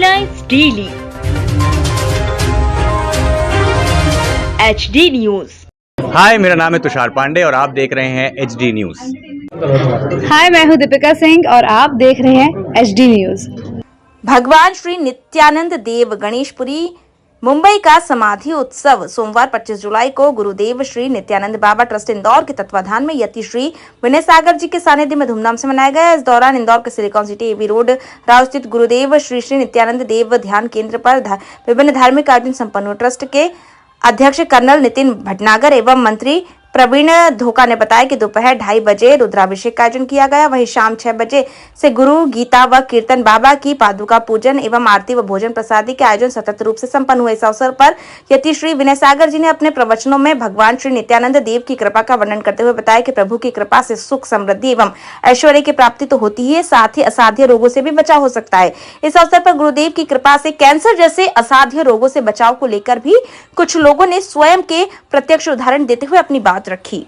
Headlines daily HD news. Hi, मेरा नाम है तुषार पांडे और आप देख रहे हैं HD न्यूज। हाय, मैं हूं दीपिका सिंह और आप देख रहे हैं HD न्यूज। भगवान श्री नित्यानंद देव गणेशपुरी मुंबई का समाधि उत्सव सोमवार 25 जुलाई को गुरुदेव श्री नित्यानंद बाबा ट्रस्ट इंदौर के तत्वाधान में यति श्री विनय सागर जी के सानिध्य में धूमधाम से मनाया गया। इस दौरान इंदौर के silicon city AB road Rau स्थित गुरुदेव श्री श्री नित्यानंद देव ध्यान केंद्र पर विभिन्न धार्मिक आयोजन संपन्न हुए। ट्रस्ट के अध्यक्ष कर्नल नितिन भटनागर एवं मंत्री प्रवीण धोखा ने बताया कि दोपहर 2:30 बजे रुद्राभिषेक का आयोजन किया गया। वहीं शाम 6 बजे से गुरु गीता व कीर्तन बाबा की पादुका पूजन एवं आरती व भोजन प्रसादी के आयोजन सतत रूप से संपन्न हुए। इस अवसर पर यति श्री विनय सागर जी ने अपने प्रवचनों में भगवान श्री नित्यानंद देव की कृपा का वर्णन करते हुए बताया कि प्रभु की कृपा से सुख समृद्धि एवं ऐश्वर्य की प्राप्ति तो होती ही है, साथ ही असाध्य रोगों से भी बचाव हो सकता है। इस अवसर पर गुरुदेव की कृपा से कैंसर जैसे असाध्य रोगों से बचाव को लेकर भी कुछ लोगों ने स्वयं के प्रत्यक्ष उदाहरण देते हुए अपनी बात रखी।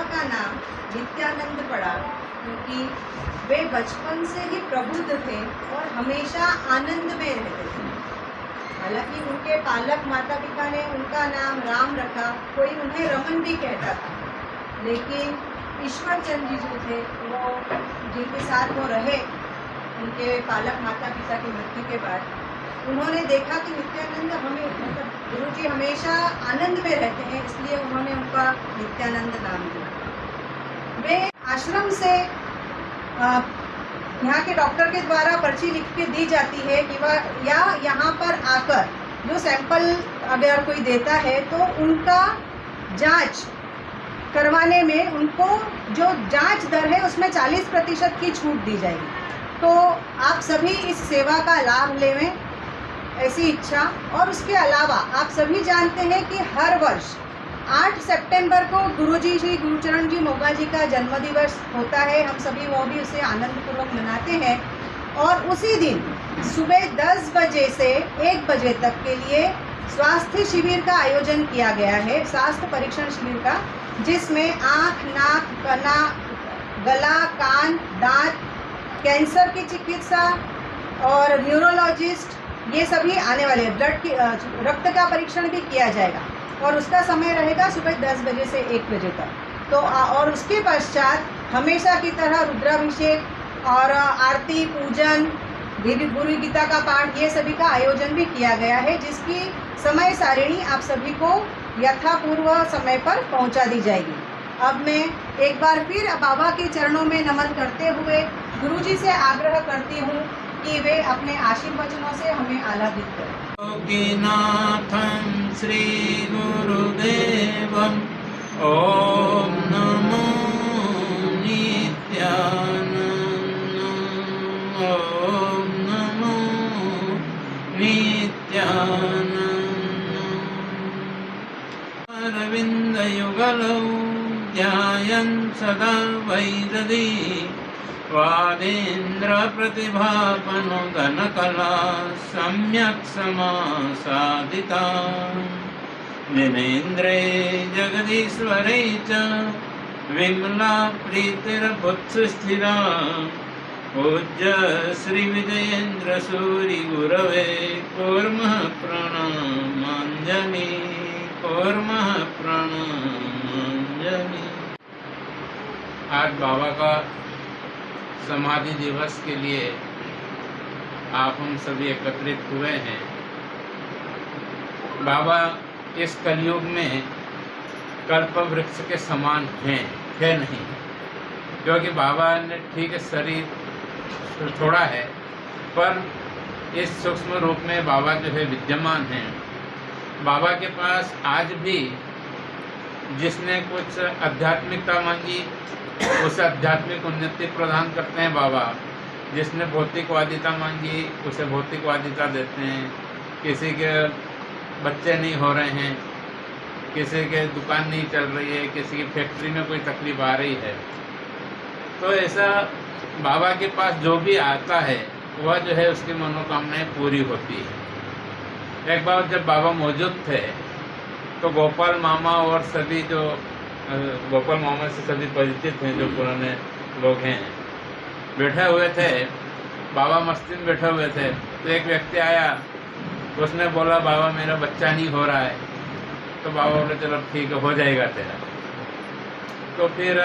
का नाम नित्यानंद पड़ा, क्योंकि वे बचपन से ही प्रबुद्ध थे और हमेशा आनंद में रहते थे। हालांकि उनके पालक माता पिता ने उनका नाम राम रखा, कोई उन्हें रमन भी कहता था, लेकिन ईश्वर चंद जी जो थे वो जिनके साथ वो रहे उनके पालक माता पिता की मृत्यु के बाद, उन्होंने देखा कि नित्यानंद मतलब गुरु जी हमेशा आनंद में रहते हैं, इसलिए उन्होंने उनका नित्यानंद नाम दिया। वे आश्रम से यहाँ के डॉक्टर के द्वारा पर्ची लिख के दी जाती है कि वह या यहाँ पर आकर जो सैंपल अगर कोई देता है तो उनका जांच करवाने में उनको जो जांच दर है उसमें 40% की छूट दी जाएगी। तो आप सभी इस सेवा का लाभ लेवें, ऐसी इच्छा। और उसके अलावा आप सभी जानते हैं कि हर वर्ष 8 सितंबर को गुरुजी श्री गुरुचरण जी मोगा जी का जन्मदिवस होता है। हम सभी वो भी उसे आनंदपूर्वक मनाते हैं और उसी दिन सुबह 10 बजे से 1 बजे तक के लिए स्वास्थ्य शिविर का आयोजन किया गया है, स्वास्थ्य परीक्षण शिविर का, जिसमें आँख, नाक, कना, गला, कान, दांत, कैंसर की चिकित्सा और न्यूरोलॉजिस्ट ये सभी आने वाले हैं। ब्लड की रक्त का परीक्षण भी किया जाएगा और उसका समय रहेगा सुबह 10 बजे से 1 बजे तक। तो और उसके पश्चात हमेशा की तरह रुद्राभिषेक और आरती, पूजन, गुरु गीता का पाठ, ये सभी का आयोजन भी किया गया है, जिसकी समय सारिणी आप सभी को यथापूर्व समय पर पहुंचा दी जाएगी। अब मैं एक बार फिर बाबा के चरणों में नमन करते हुए गुरुजी से आग्रह करती हूँ कि वे अपने आशीर्वचनों से हमें आलापित करें। योगीनाथं श्री गुरुदेवं ओम नमो नित्यानंद ओम नमो नित्यानंद अरविंदयुगलौ ध्यायन् सदा वैदधी वादेन्द्र प्रतिभापनो धनकला सम्यक् समासादिता जिनेन्द्रे जगदीश्वरे च विमला प्रीतिर्भुत्स्थिरा पूज्य श्री विजयेन्द्र सूरि गुरवे कुर्मः प्रणमांजलि कुर्मः प्रणमांजलि। आज बाबा का समाधि दिवस के लिए आप हम सभी एकत्रित हुए हैं। बाबा इस कलयुग में कल्प वृक्ष के समान हैं, है नहीं, क्योंकि बाबा ने ठीक है शरीर छोड़ा है, पर इस सूक्ष्म रूप में बाबा जो है विद्यमान हैं। बाबा के पास आज भी जिसने कुछ आध्यात्मिकता मांगी उसे आध्यात्मिक उन्नति प्रदान करते हैं बाबा। जिसने भौतिकवादिता मांगी उसे भौतिकवादिता देते हैं। किसी के बच्चे नहीं हो रहे हैं, किसी के दुकान नहीं चल रही है, किसी की फैक्ट्री में कोई तकलीफ आ रही है, तो ऐसा बाबा के पास जो भी आता है वह जो है उसकी मनोकामनाएं पूरी होती है। एक बार जब बाबा मौजूद थे तो गोपाल मामा और सभी जो गोपाल मामा से सभी परिचित हैं, जो पुराने लोग हैं, बैठे हुए थे, बाबा मस्ती में बैठे हुए थे। तो एक व्यक्ति आया, उसने बोला बाबा मेरा बच्चा नहीं हो रहा है। तो बाबा बोले चलो ठीक है, हो जाएगा तेरा। तो फिर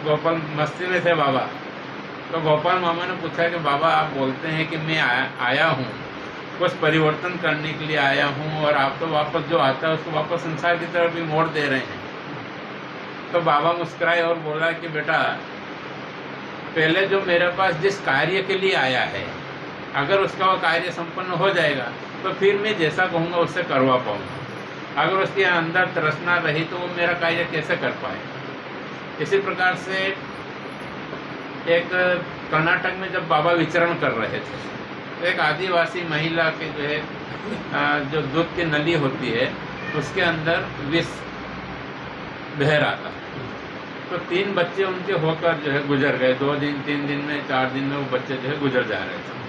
गोपाल मस्ती में थे बाबा, तो गोपाल मामा ने पूछा कि बाबा आप बोलते हैं कि मैं आया हूँ, कुछ परिवर्तन करने के लिए आया हूँ, और आप तो वापस जो आता है उसको वापस संसार की तरफ भी मोड़ दे रहे हैं। तो बाबा मुस्कुराए और बोला कि बेटा पहले जो मेरे पास जिस कार्य के लिए आया है, अगर उसका वो कार्य संपन्न हो जाएगा तो फिर मैं जैसा कहूँगा उससे करवा पाऊँगा। अगर उसके अंदर तृष्णा रही तो वो मेरा कार्य कैसे कर पाए। इसी प्रकार से एक कर्नाटक में जब बाबा विचरण कर रहे थे तो एक आदिवासी महिला के जो है जो दूध की नली होती है उसके अंदर विष बह रहा था। तो 3 बच्चे उनके होकर जो है गुजर गए। 2 दिन 3 दिन में 4 दिन में वो बच्चे जो है गुजर जा रहे थे।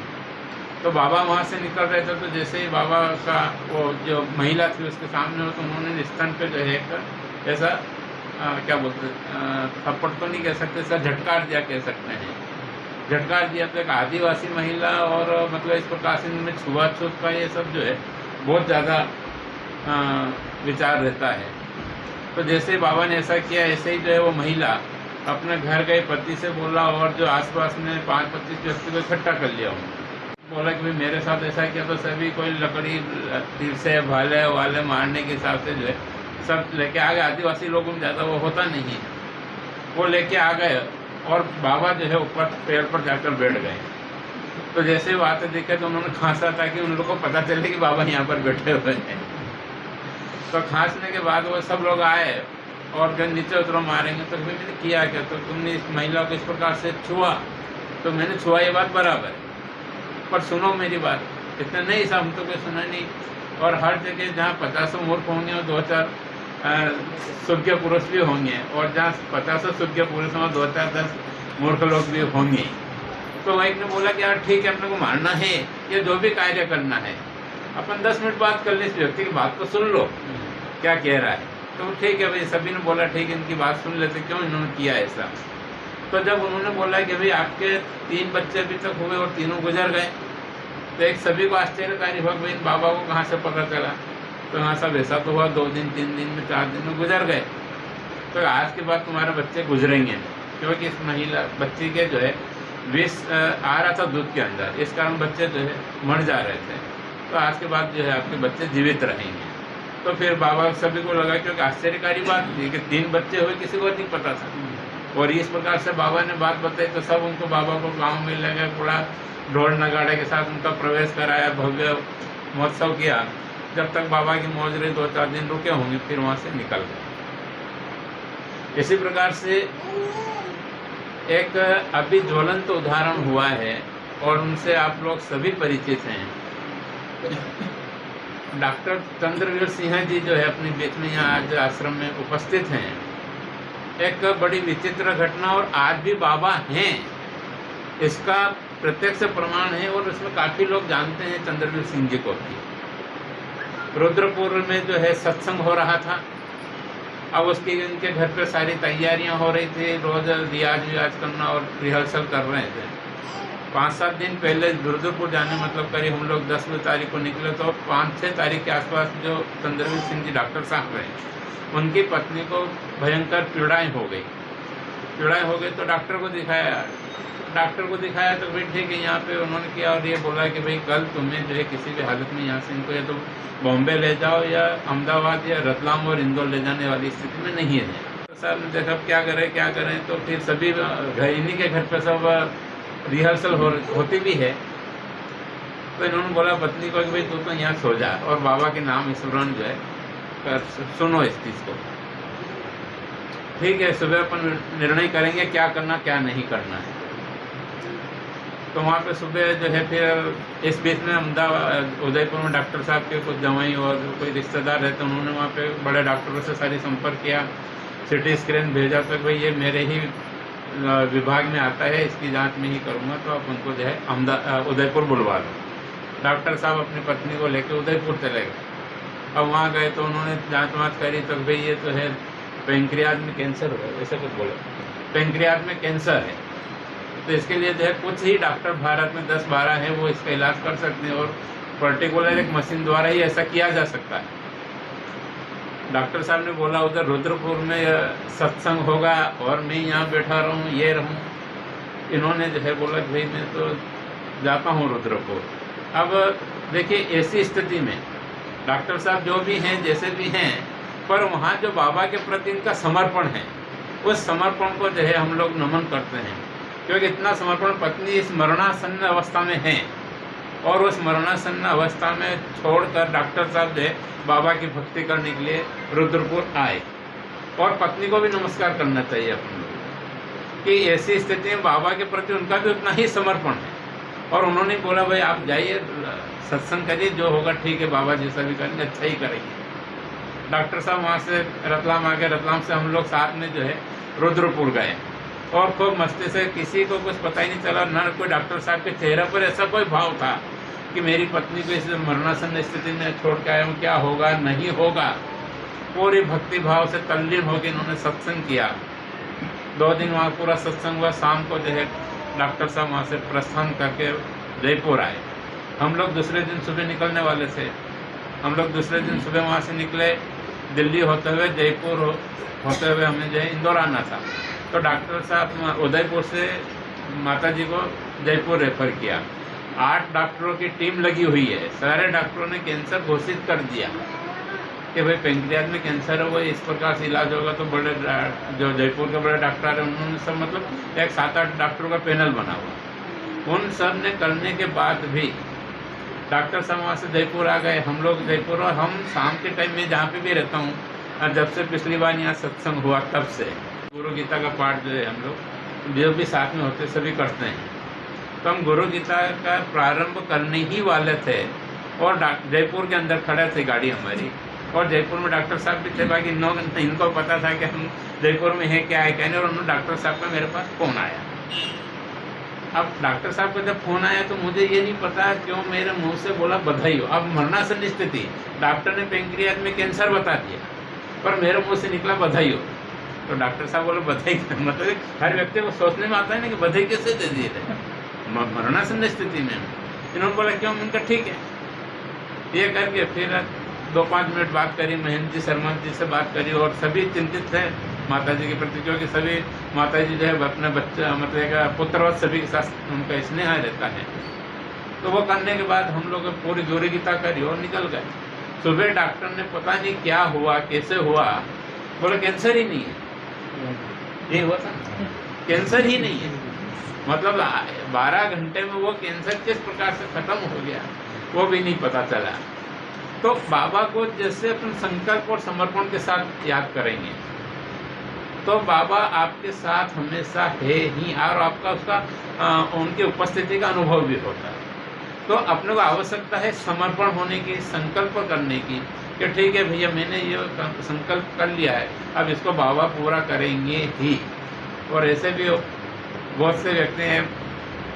तो बाबा वहाँ से निकल रहे थे, तो जैसे ही बाबा का वो जो महिला थी उसके सामने हो तो उन्होंने स्तन पे जो है एक ऐसा क्या बोलते थप्पड़ तो नहीं कह सकते सर, झटकार दिया कह सकते हैं। झटकार दिया तो एक आदिवासी महिला और मतलब इस प्रकार से इनमें छुआछूत का ये सब जो है बहुत ज़्यादा विचार रहता है। तो जैसे बाबा ने ऐसा किया, ऐसे ही जो है वो महिला अपने घर गए, पति से बोला और जो आसपास में 5-25 व्यक्ति को इकट्ठा कर लिया उन्होंने। बोला कि भाई मेरे साथ ऐसा किया, तो सभी कोई लकड़ी तीर से भाले वाले मारने के हिसाब से जो है सब लेके आ गए। आदिवासी लोगों में ज़्यादा वो होता नहीं है, वो लेके आ गए और बाबा जो है ऊपर पेड़ पर जाकर बैठ गए। तो जैसे वो आते देखे तो उन्होंने खांसा ताकि उन लोगों को पता चले कि बाबा यहाँ पर बैठे हुए हैं। तो खांसने के बाद वो सब लोग आए और जब नीचे उतरो मारेंगे, तो फिर मैंने किया क्या, तो तुमने इस महिला को इस प्रकार से छुआ, तो मैंने छुआ, ये बात बराबर है, पर सुनो मेरी बात। इतना नहीं सब, हम तो कोई सुना नहीं। और हर जगह जहाँ 50 मूर्ख होंगे और 2-4 सुज्ञ पुरुष भी होंगे, और जहाँ 50 सुज्ञ पुरुष और 2-4-10 मूर्ख लोग भी होंगे। तो वही ने बोला कि यार ठीक है, अपने को मारना है, ये जो भी कार्य करना है, अपन 10 मिनट बात कर ले, इस व्यक्ति की बात तो सुन लो क्या कह रहा है। तो ठीक है भाई, सभी ने बोला ठीक है, इनकी बात सुन लेते, क्यों इन्होंने किया ऐसा। तो जब उन्होंने बोला कि भाई आपके 3 बच्चे अभी तक हुए और तीनों गुजर गए, तो एक सभी को आश्चर्यकारी हुआ कि इन बाबा को कहाँ से पता चला। तो यहाँ सब ऐसा तो हुआ, 2 दिन 3 दिन में 4 दिन में गुजर गए। तो आज के बाद तुम्हारे बच्चे गुजरेंगे, क्योंकि इस महिला बच्ची के जो है विष आ रहा था दूध के अंदर, इस कारण बच्चे जो है मर जा रहे थे। तो आज के बाद जो है आपके बच्चे जीवित रहेंगे। तो फिर बाबा सभी को लगा, क्योंकि आश्चर्यकारी बात थी कि 3 बच्चे हुए, किसी को नहीं पता था। और इस प्रकार से बाबा ने बात बताई, तो सब उनको बाबा को गांव में ले गए, पूरा ढोल नगाड़े के साथ उनका प्रवेश कराया, भव्य महोत्सव किया। जब तक बाबा की मौज रही, 2-4 दिन रुके होंगे, फिर वहाँ से निकल गए। इसी प्रकार से एक अभी ज्वलंत उदाहरण हुआ है और उनसे आप लोग सभी परिचित हैं। डॉक्टर चंद्रवीर सिंह जी जो है अपने बीच में यहाँ आज आश्रम में उपस्थित हैं। एक बड़ी विचित्र घटना, और आज भी बाबा हैं इसका प्रत्यक्ष प्रमाण है, और उसमें काफ़ी लोग जानते हैं चंद्रवीर सिंह जी को भी। रुद्रपुर में जो है सत्संग हो रहा था, अब उसकी इनके घर पे सारी तैयारियां हो रही थी, रोज़ रियाज करना और रिहर्सल कर रहे थे। 5-7 दिन पहले रुद्रपुर जाने मतलब करीब हम लोग 10वीं तारीख को निकले, तो 5-6 तारीख के आसपास जो चंद्रवीर सिंह जी डॉक्टर साहब रहे, उनकी पत्नी को भयंकर पीड़ाएँ हो गई। तो डॉक्टर को दिखाया तो भाई ठीक है, यहाँ पे उन्होंने किया और ये बोला कि भाई कल तुम्हें जो है किसी भी हालत में यहाँ से इनको या तो बॉम्बे ले जाओ या अहमदाबाद या रतलाम और इंदौर ले जाने वाली स्थिति में नहीं है। तो साहब ने देखा क्या करें, तो फिर सभी इन्हीं के घर पर सब रिहर्सल होती भी है। तो इन्होंने बोला पत्नी को कि भाई तू तो यहाँ सो जा और बाबा के नाम स्मरण जो है सुनो इस चीज़ को। ठीक है, सुबह अपन निर्णय करेंगे क्या करना क्या नहीं करना है। तो वहाँ पे सुबह जो है फिर इस बीच में अहमदाबाद उदयपुर में डॉक्टर साहब के कुछ जवाई और कोई रिश्तेदार रहते, उन्होंने वहाँ पे बड़े डॉक्टरों से सारी संपर्क किया, सिटी स्कैन भेजा, तो भाई ये मेरे ही विभाग में आता है, इसकी जांच में ही करूँगा, तो आप उनको जो है उदयपुर बुलवा लो। डॉक्टर साहब अपनी पत्नी को लेकर उदयपुर चले गए। अब वहाँ गए तो उन्होंने जाँच वाँच करी, तो भाई ये तो है पेंक्रियाज में कैंसर हो गया, ऐसा कुछ बोला, पेंक्रियाज में कैंसर है। तो इसके लिए जो है कुछ ही डॉक्टर भारत में 10-12 हैं, वो इसका इलाज कर सकते हैं, और पर्टिकुलर एक मशीन द्वारा ही ऐसा किया जा सकता है। डॉक्टर साहब ने बोला उधर रुद्रपुर में सत्संग होगा और मैं यहाँ बैठा रहूँ, ये रहूँ। इन्होंने जो है बोला कि भाई मैं तो जाता हूँ रुद्रपुर। अब देखिए ऐसी स्थिति में डॉक्टर साहब जो भी हैं जैसे भी हैं, पर वहाँ जो बाबा के प्रति इनका समर्पण है, उस समर्पण को जो है हम लोग नमन करते हैं, क्योंकि इतना समर्पण पत्नी इस मरणासन्न अवस्था में है, और उस मरणासन्न अवस्था में छोड़कर डॉक्टर साहब जो है बाबा की भक्ति करने के लिए रुद्रपुर आए। और पत्नी को भी नमस्कार करना चाहिए अपन लोग कि ऐसी स्थिति में बाबा के प्रति उनका भी उतना ही समर्पण है। और उन्होंने बोला भाई आप जाइए सत्संग करिए, जो होगा ठीक है, बाबा जैसा भी करेंगे अच्छा ही करेंगे। डॉक्टर साहब वहाँ से रतलाम आ गए, रतलाम से हम लोग साथ में जो है रुद्रपुर गए, और खूब मस्ती से, किसी को कुछ पता ही नहीं चला, न कोई डॉक्टर साहब के चेहरे पर ऐसा कोई भाव था कि मेरी पत्नी को इस मरणासन्न स्थिति में छोड़ के आया हूँ, क्या होगा नहीं होगा। पूरी भक्ति भाव से तल्लीन होकर इन्होंने सत्संग किया। 2 दिन वहाँ पूरा सत्संग हुआ। शाम को जो है डॉक्टर साहब वहाँ से प्रस्थान करके जयपुर आए। हम लोग दूसरे दिन सुबह निकलने वाले थे। हम लोग दूसरे दिन सुबह वहाँ से निकले, दिल्ली होते हुए जयपुर होते हुए हमें जो है इंदौर आना था। तो डॉक्टर साहब उदयपुर से माता जी को जयपुर रेफर किया। 8 डॉक्टरों की टीम लगी हुई है। सारे डॉक्टरों ने कैंसर घोषित कर दिया कि भाई पेंक्रियाज में कैंसर है, वो इस प्रकार से इलाज होगा। तो बड़े जो जयपुर के बड़े डॉक्टर हैं उन्होंने सब मतलब एक 7-8 डॉक्टरों का पैनल बना हुआ। उन सब ने करने के बाद भी डॉक्टर साहब वहाँ से जयपुर आ गए। हम लोग जयपुर, और हम शाम के टाइम में जहाँ पे भी रहता हूँ, और जब से पिछली बार यहाँ सत्संग हुआ तब से गुरु गीता का पाठ जो है हम लोग जो भी साथ में होते सभी करते हैं। तो हम गुरु गीता का प्रारंभ करने ही वाले थे और जयपुर के अंदर खड़े थे गाड़ी हमारी, और जयपुर में डॉक्टर साहब भी थे। बाकी इनको पता था कि हम जयपुर में है क्या है क्या नहीं। और उन्होंने डॉक्टर साहब का मेरे पास फ़ोन आया। अब डॉक्टर साहब का जब फ़ोन आया तो मुझे ये नहीं पता क्यों मेरे मुंह से बोला बधाई हो। अब मरणासन स्थिति, डॉक्टर ने पेंक्रियाज में कैंसर बता दिया, पर मेरे मुंह से निकला बधाई हो। तो डॉक्टर साहब बोले बधाई, मतलब हर व्यक्ति को सोचने में आता है ना कि बधाई कैसे दे दिए थे मरणासन स्थिति में। इन्होंने बोला क्यों? उनका ठीक है। ये करके फिर 2-5 मिनट बात करी, महेंद्र जी शर्मा जी से बात करी, और सभी चिंतित थे माता जी के प्रति, क्योंकि सभी माता जी जो है अपने बच्चा मतलब पुत्रवत सभी के साथ उनका स्नेह रहता है। तो वो करने के बाद हम लोग पूरी गुरु गीता करी और निकल गए। सुबह डॉक्टर ने पता नहीं क्या हुआ कैसे हुआ, बोले कैंसर ही नहीं है। ये हुआ था, कैंसर ही नहीं है। मतलब 12 घंटे में वो कैंसर किस प्रकार से खत्म हो गया वो भी नहीं पता चला। तो बाबा को जैसे अपन संकल्प और समर्पण के साथ याद करेंगे तो बाबा आपके साथ हमेशा है ही, और आपका उसका उनकी उपस्थिति का अनुभव भी होता है। तो अपने को आवश्यकता है समर्पण होने की, संकल्प करने की कि ठीक है भैया मैंने ये संकल्प कर लिया है, अब इसको बाबा पूरा करेंगे ही। और ऐसे भी बहुत से व्यक्ति हैं,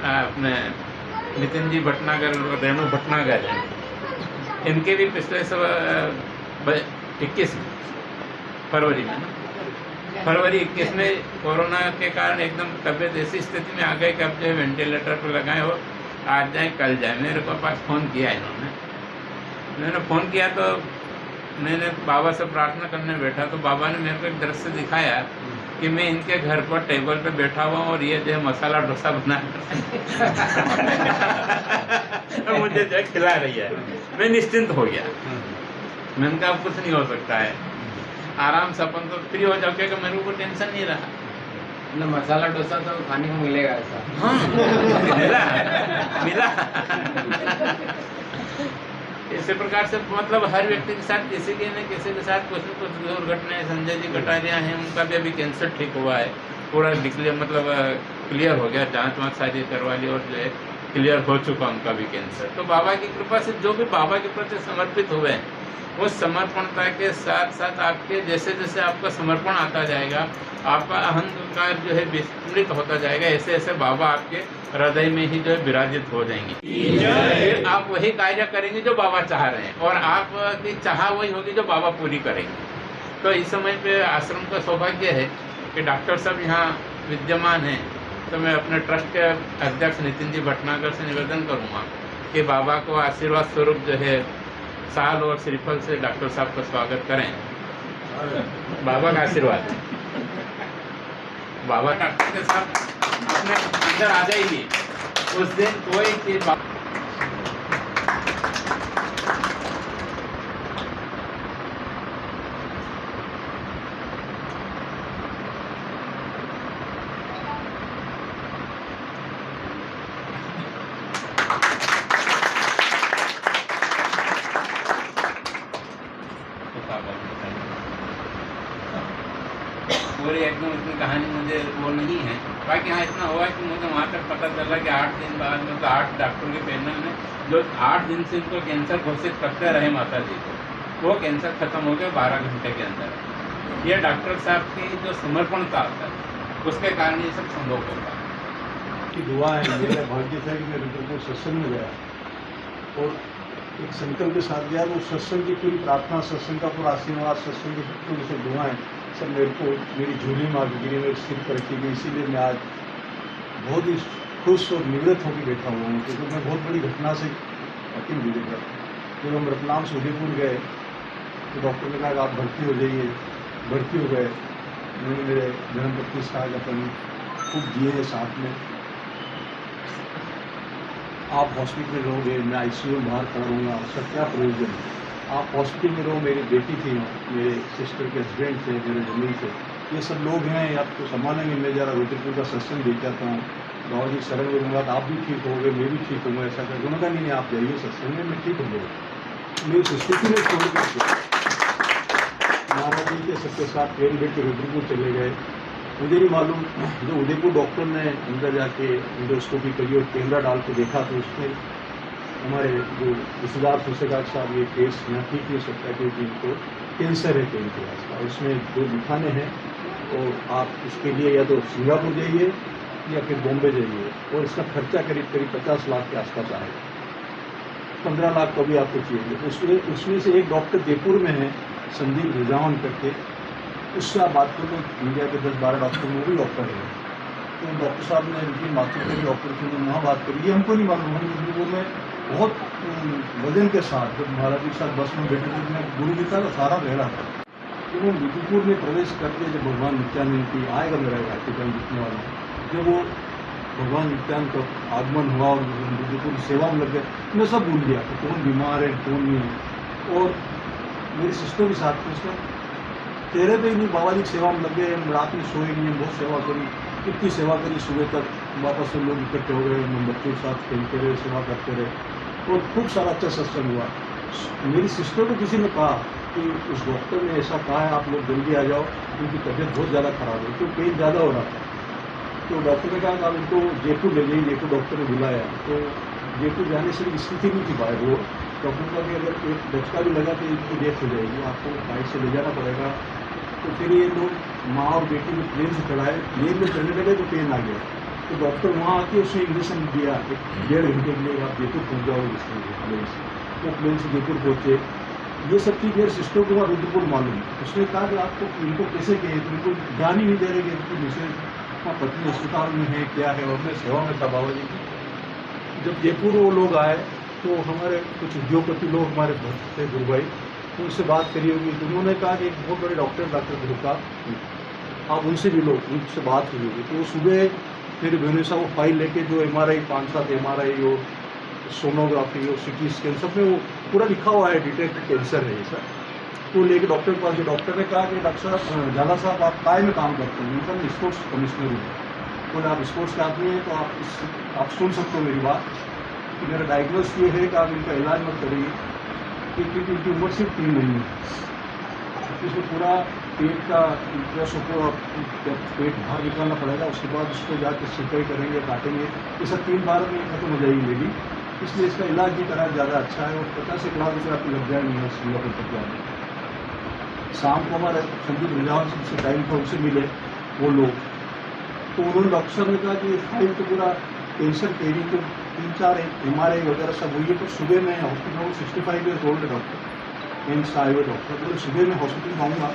अपने नितिन जी भटनागर, रेणु भटनागर हैं, इनके भी पिछले 21 फरवरी में ना, फरवरी 21 में कोरोना के कारण एकदम तबीयत ऐसी स्थिति में आ गई कि अब जो है वेंटिलेटर पर लगाए हो, आज जाए कल जाए। मेरे को पास फ़ोन किया इन्होंने, मैंने फ़ोन किया तो मैंने बाबा से प्रार्थना करने बैठा तो बाबा ने मेरे को एक दृश्य दिखाया कि मैं इनके घर पर टेबल पे बैठा हुआ और ये जो है मसाला डोसा बना मुझे जो खिला रही है। मैं निश्चिंत हो गया। मैंने कहा अब कुछ नहीं हो सकता है, आराम से अपन तो फ्री हो जाओ, क्योंकि मेरे को टेंशन नहीं रहा ना। मसाला डोसा तो खाने को मिलेगा ऐसा। हाँ मिला इसी प्रकार से मतलब हर व्यक्ति के साथ किसी के न किसी के साथ कुछ न कुछ दुर्घटनाएं। संजय जी कटारिया हैं, उनका भी अभी कैंसर ठीक हुआ है, पूरा डिक्लेयर मतलब क्लियर हो गया, जांच वाँच सारी करवा ली और जो है क्लियर हो चुका उनका भी कैंसर। तो बाबा की कृपा से जो भी बाबा के प्रति समर्पित हुए हैं, उस समर्पणता के साथ साथ आपके जैसे जैसे आपका समर्पण आता जाएगा, आपका अहंकार जो है विस्मृत होता जाएगा, ऐसे ऐसे बाबा आपके हृदय में ही जो है विराजित हो जाएंगे। फिर आप वही कार्य करेंगे जो बाबा चाह रहे हैं, और आपकी चाह वही होगी जो बाबा पूरी करेंगे। तो इस समय पे आश्रम का सौभाग्य है कि डॉक्टर साहब यहाँ विद्यमान हैं। तो मैं अपने ट्रस्ट के अध्यक्ष नितिन जी भटनागर से निवेदन करूँगा कि बाबा को आशीर्वाद स्वरूप जो है साल और श्रीफल से डॉक्टर साहब का स्वागत करें। बाबा का आशीर्वाद, बाबा डॉक्टर के साथ अपने अंदर आ जाएगी उस दिन कोई चीज। पूरी एकदम इतनी कहानी मुझे वो नहीं है, बाकी हाँ इतना हुआ कि मुझे वहाँ तक पता चला कि 8 दिन बाद में तो 8 डॉक्टर के पैनल ने जो 8 दिन से इनको कैंसर घोषित करते रहे माता जी को, वो कैंसर खत्म हो गया 12 घंटे के अंदर। ये डॉक्टर साहब की जो समर्पणता होता है उसके कारण ये सब संभव होता है। की दुआ है। मेरा भाग्य था कि मैं रुद्रपुर सत्संग में गया और एक संकल्प के साथ गया। तो सत्संग की पूरी प्रार्थना, सत्संग का पूरा आशीर्वाद, सत्संग की पूरी सब दुआएं सब मेरे को मेरी झोली में आगे गिरी, मेरे सिर पर रखी गई। इसीलिए मैं आज बहुत ही खुश और निवृत्त होकर बैठा हुआ हूँ, क्योंकि मैं बहुत बड़ी घटना से यकीन गुजरा। जब हम रतलाम से उदयपुर गए तो डॉक्टर ने कहा कि आप भर्ती हो जाइए। भर्ती हो गए। मैंने मेरे धर्मपत्नी से कहा कि अपन खूब जिए हैं साथ में, आप हॉस्पिटल में रहोगे, मैं आईसीयू में बाहर खड़ा रहूँगा, उसका क्या प्रयोजन है। आप हॉस्पिटल में रहो, मेरी बेटी थी, मेरे सिस्टर के हस्बैंड थे, मेरे जमीन थे, ये सब लोग हैं, आपको संभालेंगे। मैं ज़रा रुद्रपुर का सत्संग देख जाता हूँ, बाबा जी शरण करूँगा तो आप भी ठीक होगे, मैं भी ठीक होंगे, ऐसा कर। उन्होंने कहा नहीं आप जाइए सत्संग में, मैं ठीक हो गया। मेरी स्थिति में छोड़ कर महाराज जी के सबके साथ ट्रेन बैठ के रुद्रपुर चले गए। मुझे नहीं मालूम, जो उदयपुर डॉक्टर ने अंदर जाके इंडोस्कोपी करी और कैमरा डाल के देखा तो उसमें हमारे जो रिश्तेदार से कहा साहब ये केस यहाँ ठीक नहीं हो सकता क्योंकि इनको कैंसर है पेनक्रियाज का, उसमें जो दिखाने हैं और आप इसके लिए या तो सिंगापुर जाइए या फिर बॉम्बे जाइए, और इसका खर्चा करीब 50 लाख के आसपास आएगा। 15 लाख तो भी आपको चाहिए। उसमें से एक डॉक्टर जयपुर में है, संदीप रिजावन करके, उससे आप बात करो। इंडिया के 10-12 डॉक्टर में वो भी डॉक्टर है। तो डॉक्टर साहब ने उनकी मातृ के डॉक्टर थे, वहाँ बात करी। ये हमको नहीं मालूम, हम वो में बहुत वजन के साथ जब महाराज जी के साथ बस में बैठे थे, मैं गुरु जी का सारा रह रहा था। तो वो रुद्रपुर में प्रवेश करके जब भगवान नित्यानंद की आएगा मेरा आर्टिकल लिखने वाला, जब वो भगवान नित्यानंद का आगमन हुआ और रुद्रपुर सेवा में लग गए, मैं सब भूल गया कि कौन बीमार है कौन नहीं है। और मेरी सिस्टर के साथ उसने चेहरे पे ही नहीं, बाबा जी की सेवा में लग गए। हम रात में सोए नहीं, बहुत सेवा करी, कितनी सेवा करी, सुबह तक वापस से लोग इकट्ठे हो गए, हम बच्चों के साथ खेलते रहे, सेवा करते रहे और खूब सारा अच्छा सत्संग हुआ। मेरी सिस्टर को किसी ने कहा कि उस डॉक्टर ने ऐसा कहा है आप लोग जल्दी आ जाओ, उनकी तबीयत बहुत ज़्यादा खराब है, तो पेन ज़्यादा हो रहा था। तो डॉक्टर ने कहा कि आप इनको जयपुर ले जाइए। जयपुर डॉक्टर ने बुलाया तो जयपुर जाने से स्थिति नहीं थी बाहर। वो डॉक्टर का भी अगर एक बचका भी लगा तो इनकी डेथ हो जाएगी, आपको बाइक से ले जाना पड़ेगा। तो फिर ये लोग माँ और बेटी को प्लेन से चढ़ाए, प्लेन में चढ़ने लगे तो पेन आ गया। तो डॉक्टर वहाँ आके उसने इंजेक्शन दिया 1.5 घंटे के लिए, आप जयपुर पहुँच जाओ प्लेन से। तो प्लेन से जयपुर पहुँचे। ये सब चीज़ मेरे सिस्टर को वहाँ रुद्रपुर मालूम। उसने कहा कि आपको इनको कैसे कहे, तो इनको ध्यान ही नहीं दे रहे कि इनकी मिसेज पत्नी अस्पताल में है क्या है, और मैं सेवा में था बाबा जी की। जब जयपुर वो लोग आए तो हमारे कुछ उद्योगपति लोग हमारे भक्त थे गुरु भाई, तो उनसे बात करी होगी। तो उन्होंने कहा कि एक बहुत बड़े डॉक्टर गुरुका, आप उनसे भी लोग उनसे बात हुई होगी। तो सुबह मेरे बहनों साहब वो फाइल लेके जो MRI 5-7 MRI और सोनोग्राफी और CT स्कैन सब में वो पूरा लिखा हुआ है डिटेक्ट कैंसर है सर। तो लेके डॉक्टर के पास गए। डॉक्टर ने कहा कि डॉक्टर साहब झाला साहब आप काय में काम करते हैं? उनका स्पोर्ट्स कमिश्नर हूँ। बोले आप स्पोर्ट्स के आदमी हैं तो आप सुन सकते हो मेरी बात कि मेरा डायग्नोस ये है कि आप इनका इलाज मत करिए क्योंकि इनकी उम्र सिर्फ 3 महीने है। इसमें पूरा पेट का इंट्रेस होकर पेट बाहर निकालना पड़ेगा, उसके बाद उसको जाकर सिकाई करेंगे, काटेंगे। ये सब 3 बार में खत्म हो जाएगी मेरी, इसलिए इसका इलाज नहीं करा ज़्यादा अच्छा है। और 50 लाख रुपये आपको लग जाएंगे सिंगापुर तक जाने। शाम को हमारे संदीप रिजावन से टाइम पर उनसे मिले वो लोग, तो उन्होंने डॉक्टर साहब ने कहा कि फाइल तो पूरा कैंसर कह रही, तो 3-4 MRI वगैरह सब हुई है। तो सुबह में hospital 65 years old doctor AIIMS आए हुए डॉक्टर, तो सुबह में हॉस्पिटल में आऊँगा,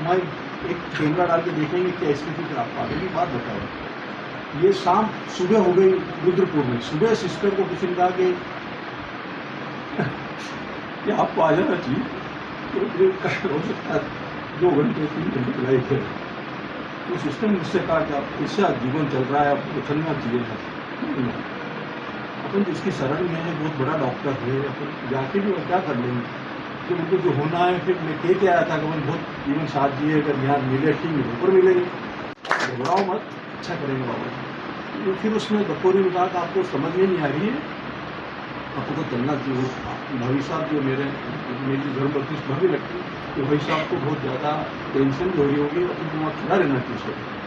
मैं एक कैमरा डाल के देखेंगे क्या स्थिति फिर आपको आगे की बात बताओ। ये शाम सुबह हो गई रुद्रपुर में। सुबह सिस्टर को किसी ने कहा कि आपको आ जाना चाहिए, तो हो सकता है 2 घंटे 3 घंटे की लाइफ है। तो सिस्टर ने मुझसे कहा कि आप इससे जीवन चल रहा है, आपको चलना चाहिए। अपन जिसकी शरण में है बहुत बड़ा डॉक्टर है, अपन जाके भी क्या कर लेंगे, तो उनको जो होना है। फिर मैं कह के आया था कि अपन बहुत जीवन साथ जिए, अगर यहाँ मिले ठीक मिले, ऊपर मिलेंगे, घबराओ मत, अच्छा करेंगे बाबा। तो फिर उसमें बकोरी में कहा कि आपको समझ में नहीं आ रही है, आपको तो चलना चाहिए। भाई साहब जो मेरी धर्मपत्नी भाभी लगती है कि भाई साहब को बहुत ज़्यादा टेंशन हो रही होगी, अपन को वहाँ खड़ा रहना चाहिए।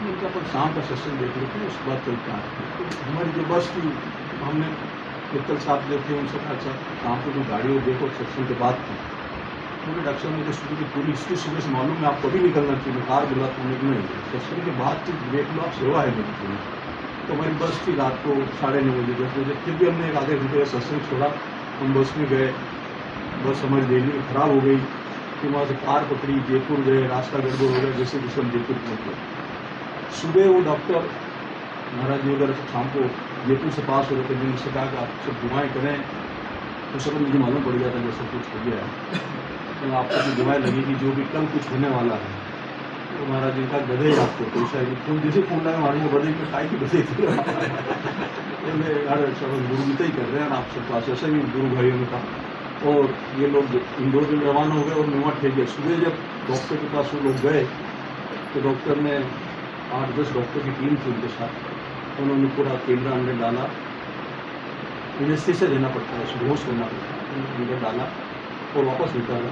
उनका पर शाम का सेशन देख लेते हैं, उसके बाद चलता है। तो हमारी जो बस थी, हमने मित्तल साहब जो थे उनसे कहा अच्छा शाम को जो गाड़ी हो देखो, सेशन के बाद थी। मुझे डॉक्टर साहब मुझे सुबह की पूरी हिस्ट्री सुबह से मालूम है, आपको भी निकलना चाहिए। मैं कार बुला तो निकलना ही है, सेशन के बाद थी, देख लो आप, सेवा है मेरी पूरी। तो हमारी बस थी रात को 9:30 बजे 10 बजे, फिर भी हमने एक आधे घंटे का सत्संग छोड़ा। हम बस में गए, बस हमारी दिल्ली में ख़राब हो गई, फिर वहाँ से कार पकड़ी, जयपुर गए, रास्ता गड़बड़ हो गया, जैसे जैसे हम जयपुर पहुँच गए। सुबह वो डॉक्टर महाराज जी वगैरह शाम को जयपुर से पास हो रहे थे, मैंने उससे कहा कि आप सब दुआएँ करें, तो सब मुझे मालूम पड़ गया था जैसा कुछ हो गया है, तो आपको जो दुआएँ लगेगी, जो भी कल कुछ होने वाला है। तो महाराज जी का गधे आपको पैसा है, फोन जैसे फोन लाए हमारे को बधे में खाई की बधे थी गुरु गीता ही कर रहे हैं आप सब पास, ऐसा भी गुरु भाइयों ने कहा। और ये लोग इंदौर में रवाना हो गए और मैं वहाँ ठेक गया। सुबह जब डॉक्टर के पास वो लोग गए तो डॉक्टर ने 8-10 डॉक्टर की टीम थी उनके साथ, उन्होंने पूरा कैमरा अंदर डाला, एनेस्थीसिया देना पड़ता है, उसको बेहोश करना पड़ता है, अंदर डाला और वापस निकाला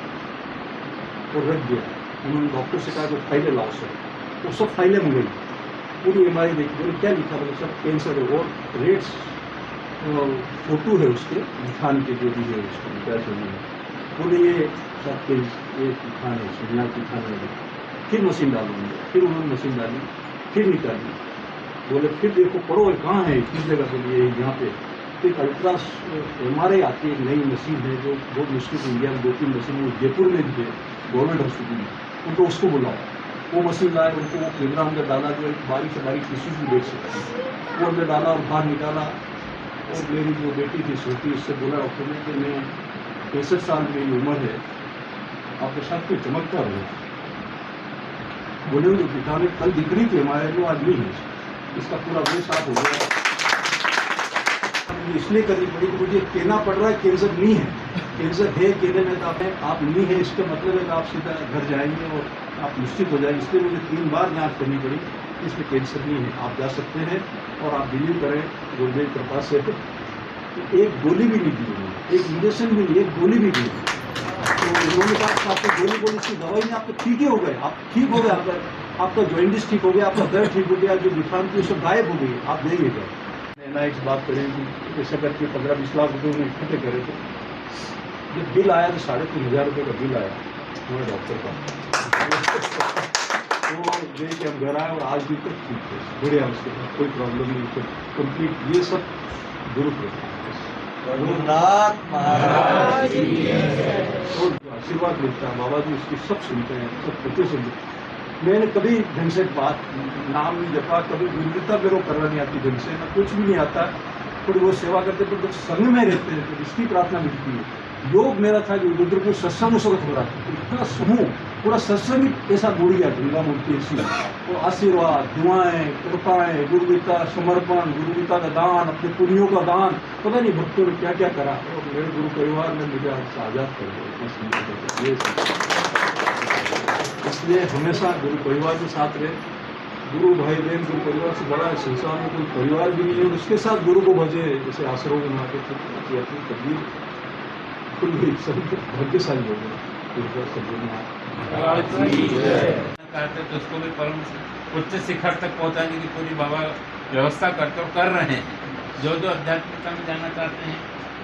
और रख दिया। उन्होंने डॉक्टर से कहा कि फाइलें लाओ सर, वो सब फाइलें मंगाई, पूरी एमआरआई देखी, बोले क्या लिखा, बोले सब कैंसर है और रेट्स फोटो है उसके निखान के जो भी है उसको क्या चाहिए, बोले ये सब ये निखान है, सुनिया निखान है। फिर मशीन डालूंगी, फिर उन्होंने मशीन डाली, फिर निकाली, बोले फिर देखो पढ़ो कहाँ है, किस जगह के लिए यहाँ पे। तो एक अल्ट्रा एमआरआई आती है, एक नई मशीन है जो बहुत मुश्किल से इंडिया में 2-3 मशीन वो जयपुर में भी है गवर्नमेंट हॉस्पिटल में, उनको उसको बुलाओ, वो मशीन लाए, उनको वो कैमरा अंदर डाला जो एक बारीक से बारीक टिश्यूज भी देख सकते, वो अंदर डाला और बाहर निकाला। और मेरी जो बेटी थी छोटी, उससे बोला डॉक्टर ने कि मैं 65 साल मेरी उम्र है, आपके साथ कोई चमत्कार हो। बोले जो पिता ने कल दिख रही थी हमारे वो आज नहीं है, इसका पूरा वेश साफ हो गया। इसलिए करनी पड़ी कि मुझे कहना पड़ रहा है कैंसर नहीं है, कैंसर है कहने में तो आप नहीं है इसका मतलब है कि आप सीधा घर जाएंगे और आप निश्चित हो जाएंगे। इसलिए मुझे 3 बार जांच करनी पड़ी, इसमें कैंसर नहीं है, आप जा सकते हैं और आप बिलीव करें गुरुदेव कृपा से एक गोली भी नहीं दी उन्होंने, एक इंजेक्शन भी नहीं, एक गोली भी दी। तो उन्होंने कहा आपको गोली इसकी दवाई नहीं, आप तो ठीक ही हो गए, आप ठीक हो गए, आपका जॉइंटिस ठीक हो गया, आपका दर्द ठीक हो गया, जो जुकाम थी सब गायब हो गई, आप जाइएगा। NIH बात करें कि ऐसा करके 15-20 लाख रुपये उन्हें इकट्ठे करे थे। जब बिल आया तो 3,500 रुपये का बिल आया हमारे डॉक्टर का, तो देख के हम घर आए और आज भी तक ठीक है, बढ़िया, उसके बाद कोई प्रॉब्लम नहीं, तो कंप्लीट। ये सब गुरु रघुनाथ महाराज और आशीर्वाद मिलता है, बाबा जी उसकी सब सुनते हैं, सब कुछ सुनते हैं। मैंने कभी ढंग से बात नाम नहीं जपा, कभी गुरुता मेरे को करना नहीं आती ढंग से, ना कुछ भी नहीं आता। थोड़ी वो सेवा करते तो संग में रहते हैं तो इसकी प्रार्थना मिलती है। योग मेरा था जो रुद्रपुर सत्संग उस वक्त हो रहा था, इतना समूह पूरा सत्संग ऐसा जुड़ गया, गंगा मूर्ति ऐसी, तो आशीर्वाद, दुआएं, कृपाएं, गुरुगीता समर्पण, गुरुगीता का दान, अपने पुण्यों का दान, पता नहीं भक्तों ने क्या क्या करा। और मेरे गुरु परिवार ने मुझे आज़ाद कर दिया, इसलिए हमेशा गुरु परिवार के साथ रहे। गुरु भाई बहन गुरु परिवार से बड़ा है, संसार में कोई परिवार भी नहीं है, उसके साथ गुरु को भजे, जैसे आश्रम में आके अपनी तकदीर खुल गई, सब भाग्यशाली हो गए। तो उसको भी परम उच्च शिखर तक पहुंचाने की पूरी बाबा व्यवस्था करते और कर रहे हैं। जो जो आध्यात्मिकता में जाना चाहते हैं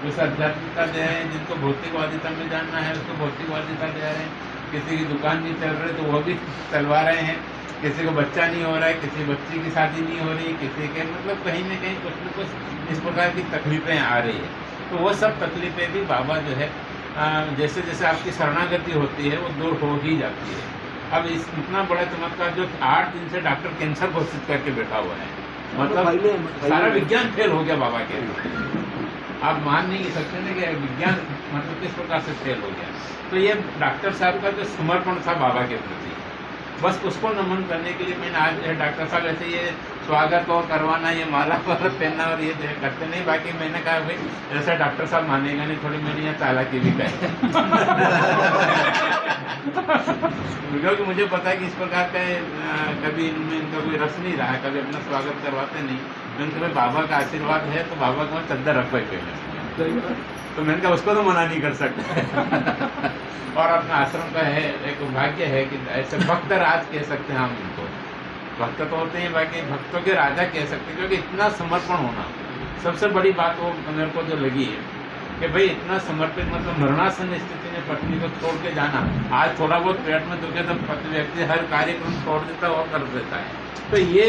उस आध्यात्मिकता दे रहे हैं, जिनको भौतिकवादिता में जानना है उसको भौतिकवादिता दे रहे हैं। किसी की दुकान नहीं चल रही तो वो भी चलवा रहे हैं, किसी को बच्चा नहीं हो रहा है, किसी बच्ची की शादी नहीं हो रही, किसी के मतलब कहीं ना कहीं कुछ न कुछ इस प्रकार की तकलीफ़ें आ रही है। तो वो सब तकलीफ़ें भी बाबा जो है जैसे जैसे आपकी शरणागति होती है वो दूर हो ही जाती है। अब इस इतना बड़ा चमत्कार जो 8 दिन से डॉक्टर कैंसर घोषित करके बैठा हुआ है, मतलब सारा विज्ञान फेल हो गया बाबा के। आप मान नहीं सकते ना कि विज्ञान मतलब किस प्रकार से फेल हो गया। तो ये डॉक्टर साहब का जो समर्पण था बाबा के प्रति, बस उसको नमन करने के लिए मैंने आज डॉक्टर साहब ऐसे ये स्वागत और करवाना, ये माला वाला पहनना और ये करते नहीं। बाकी मैंने कहा भाई ऐसा डॉक्टर साहब मानेगा नहीं, थोड़ी मैंने यहाँ चालाकी भी कही क्योंकि मुझे पता है कि इस प्रकार का कभी इनमें इनका कोई रस नहीं रहा, कभी अपना स्वागत करवाते नहीं। मैंने कहा बाबा का आशीर्वाद है तो बाबा को चद्दर रख पाए पहले, तो मैंने कहा उसको तो मना नहीं कर सकते और अपना आश्रम का है एक भाग्य है कि ऐसे भक्त राज कह सकते हैं हम इनको। भक्त तो होते हैं, बाकी भक्तों के राजा कह सकते हैं, क्योंकि इतना समर्पण होना सबसे बड़ी बात वो मेरे को जो लगी है कि भाई इतना समर्पित, मतलब मरणासन स्थिति में पत्नी को छोड़ के जाना, आज थोड़ा बहुत पेट में दुखे तो व्यक्ति हर कार्यक्रम छोड़ देता है और कर देता है। तो ये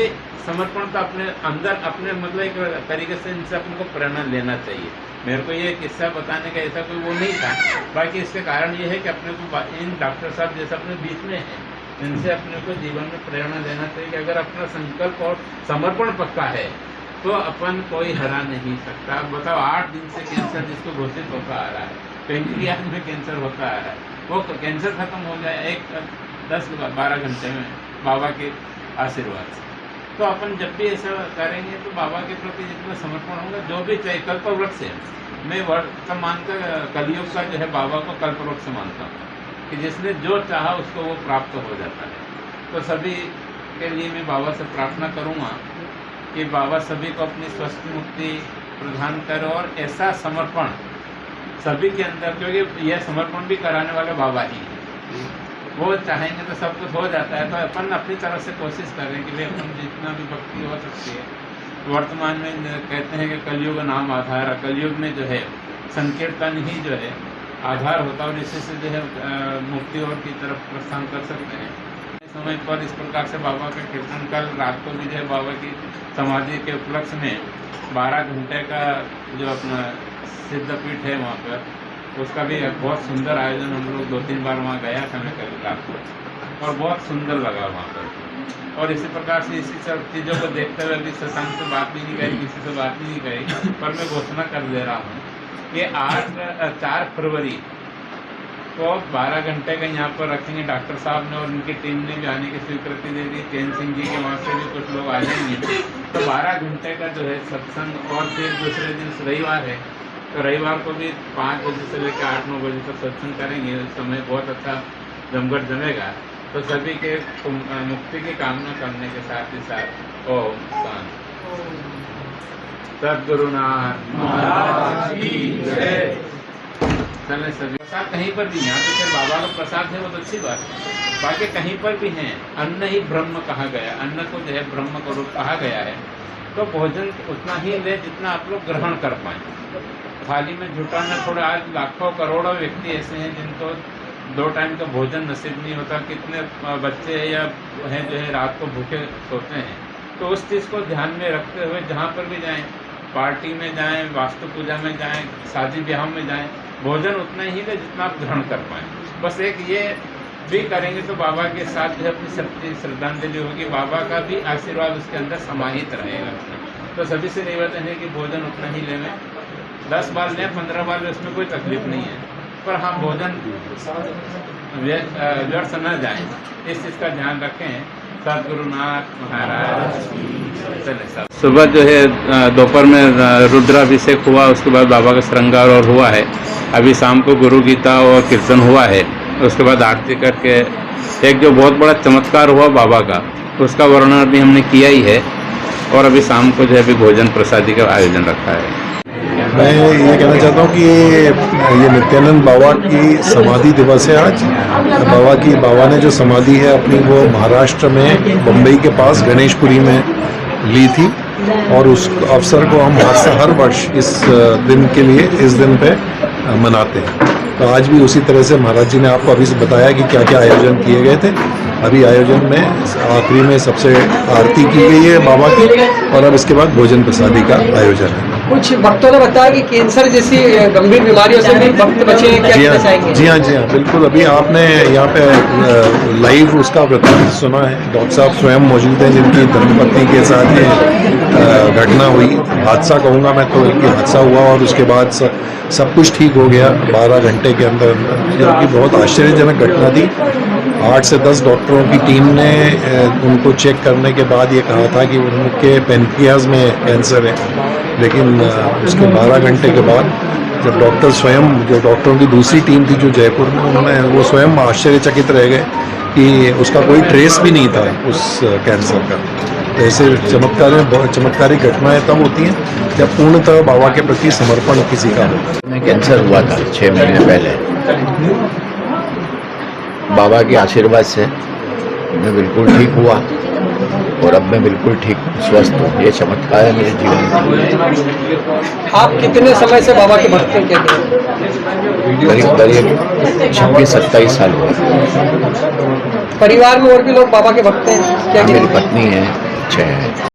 समर्पण तो अपने अंदर अपने मतलब एक तरीके से इनसे अपन को प्रेरणा लेना चाहिए। मेरे को ये किस्सा बताने का ऐसा कोई वो नहीं था, बाकी इसके कारण ये है कि अपने को इन डॉक्टर साहब जैसे अपने बीच में है, इनसे अपने को जीवन में प्रेरणा देना चाहिए कि अगर अपना संकल्प और समर्पण पक्का है तो अपन कोई हरा नहीं सकता। अब बताओ 8 दिन से कैंसर जिसको घोषित होता आ रहा है, पेंक्रियाज में कैंसर होता आ रहा है, वो कैंसर खत्म हो जाए एक 10-12 घंटे में बाबा के आशीर्वाद से। तो अपन जब भी ऐसा करेंगे तो बाबा के प्रति जितना समर्पण होगा, जो भी चाहे कल्पवृक्ष है, मैं वर्तमान का कलयुग का जो है बाबा को कल्पवृक्ष मानता हूँ कि जिसने जो चाहा उसको वो प्राप्त हो जाता है। तो सभी के लिए मैं बाबा से प्रार्थना करूँगा कि बाबा सभी को अपनी स्वस्थ मुक्ति प्रदान करे और ऐसा समर्पण सभी के अंदर, क्योंकि यह समर्पण भी कराने वाले बाबा ही हैं, वो चाहेंगे तो सब कुछ हो जाता है। तो अपन अपनी तरफ से कोशिश करें कि भाई अपन जितना भी भक्ति हो सकती है। वर्तमान में कहते हैं कि कलयुग नाम आधार, कलयुग में जो है संकीर्तन ही जो है आधार होता है और इसी से जो है मुक्ति और की तरफ प्रस्थान कर सकते हैं। समय पर इस प्रकार से बाबा का कीर्तन, कल रात को भी जो है बाबा की समाधि के उपलक्ष्य में 12 घंटे का जो अपना सिद्धपीठ है वहाँ पर, उसका भी बहुत सुंदर आयोजन, हम लोग 2-3 बार वहाँ गया था मैं कल रात को, और बहुत सुंदर लगा वहाँ पर। और इसी प्रकार से इसी सब चीज़ों को देखते हुए अभी शशांक से बात भी नहीं करी, किसी से बात भी नहीं करी, पर मैं घोषणा कर दे रहा हूँ कि 4 फरवरी को 12 घंटे का यहाँ पर रखेंगे। डॉक्टर साहब ने और उनकी टीम ने भी आने की स्वीकृति दे दी, चैन सिंह जी के वहाँ से भी कुछ लोग आ जाएंगे। तो 12 घंटे का जो है सत्संग, और फिर दूसरे दिन रविवार है तो रविवार को भी 5 बजे से लेकर 8-9 बजे तक सत्संग करेंगे। उस समय बहुत अच्छा जमघट जमेगा। तो सभी के मुक्ति की कामना करने के साथ ही साथ ओम शांति। सद्गुरुनाथ महाराज की जय। चले सभी प्रसाद कहीं पर भी, यहाँ तो फिर बाबा का प्रसाद है वो तो अच्छी बात है, बाकी कहीं पर भी हैं। अन्न ही ब्रह्म कहा गया, अन्न को जो है ब्रह्म का रूप कहा गया है। तो भोजन उतना ही ले जितना आप लोग ग्रहण कर पाएँ। थाली में जुटा न थोड़ा। आज लाखों करोड़ों व्यक्ति ऐसे हैं जिनको 2 टाइम का भोजन नसीब नहीं होता। कितने बच्चे या हैं जो है रात को भूखे सोते हैं। तो उस चीज़ को ध्यान में रखते हुए जहाँ पर भी जाएं, पार्टी में जाएं, वास्तु पूजा में जाएं, शादी ब्याह में जाएं, भोजन उतना ही ले जितना आप ग्रहण कर पाएँ। बस एक ये भी करेंगे तो बाबा के साथ जो है अपनी शक्ति श्रद्धांजलि होगी, बाबा का भी आशीर्वाद उसके अंदर समाहित रहेगा। तो सभी से निवेदन है कि भोजन उतना ही लें, 10 बार लें, 15 बार लें, उसमें कोई तकलीफ नहीं है। पर हाँ, भोजन व्यर्थ न जाए, इस चीज़ का ध्यान रखें। सद्गुरुनाथ महाराज। सुबह जो है दोपहर में रुद्राभिषेक हुआ, उसके बाद बाबा का श्रृंगार और हुआ है। अभी शाम को गुरु गीता और कीर्तन हुआ है। उसके बाद आरती करके एक जो बहुत बड़ा चमत्कार हुआ बाबा का, उसका वर्णन अभी हमने किया ही है। और अभी शाम को जो है अभी भोजन प्रसादी का आयोजन रखा है। मैं ये कहना चाहता हूँ कि ये नित्यानंद बाबा की समाधि दिवस है आज। बाबा ने जो समाधि है अपनी, वो महाराष्ट्र में बम्बई के पास गणेशपुरी में ली थी, और उस अवसर को हम हर वर्ष इस दिन के लिए, इस दिन पे मनाते हैं। तो आज भी उसी तरह से महाराज जी ने आपको अभी से बताया कि क्या क्या आयोजन किए गए थे। अभी आयोजन में आखिरी में सबसे आरती की गई है बाबा की, और अब इसके बाद भोजन प्रसादी का आयोजन है। कुछ भक्तों ने बताया कि कैंसर जैसी गंभीर बीमारियों से भी भक्त बचे हैं, क्या कहना चाहेंगे? जी हाँ, बिल्कुल। अभी आपने यहाँ पे लाइव उसका वृत्तांत सुना है। डॉक्टर साहब स्वयं मौजूद हैं, जिनकी धर्मपत्नी के साथ ये घटना हुई, हादसा कहूँगा मैं तो, बल्कि हादसा हुआ और उसके बाद सब कुछ ठीक हो गया 12 घंटे के अंदर, जो कि बहुत आश्चर्यजनक घटना थी। 8 से 10 डॉक्टरों की टीम ने उनको चेक करने के बाद ये कहा था कि उनके पेनक्रियाज में कैंसर है, लेकिन उसके 12 घंटे के बाद जब डॉक्टर स्वयं, जो डॉक्टरों की दूसरी टीम थी जो जयपुर में, उन्होंने वो स्वयं आश्चर्यचकित रह गए कि उसका कोई ट्रेस भी नहीं था उस कैंसर का। तो ऐसे चमत्कारी घटनाएं तब होती हैं जब पूर्णतः बाबा के प्रति समर्पण किसी का हो। में कैंसर हुआ था 6 महीने पहले। बाबा के आशीर्वाद से मैं बिल्कुल ठीक हुआ और अब मैं बिल्कुल ठीक हूँ, स्वस्थ हूँ। ये चमत्कार है मेरे जीवन में। आप कितने समय से बाबा के भक्त हैं? करीब 26-27 साल हुआ। परिवार में और भी लोग बाबा के भक्त हैं क्या? मेरी पत्नी है, 6 हैं।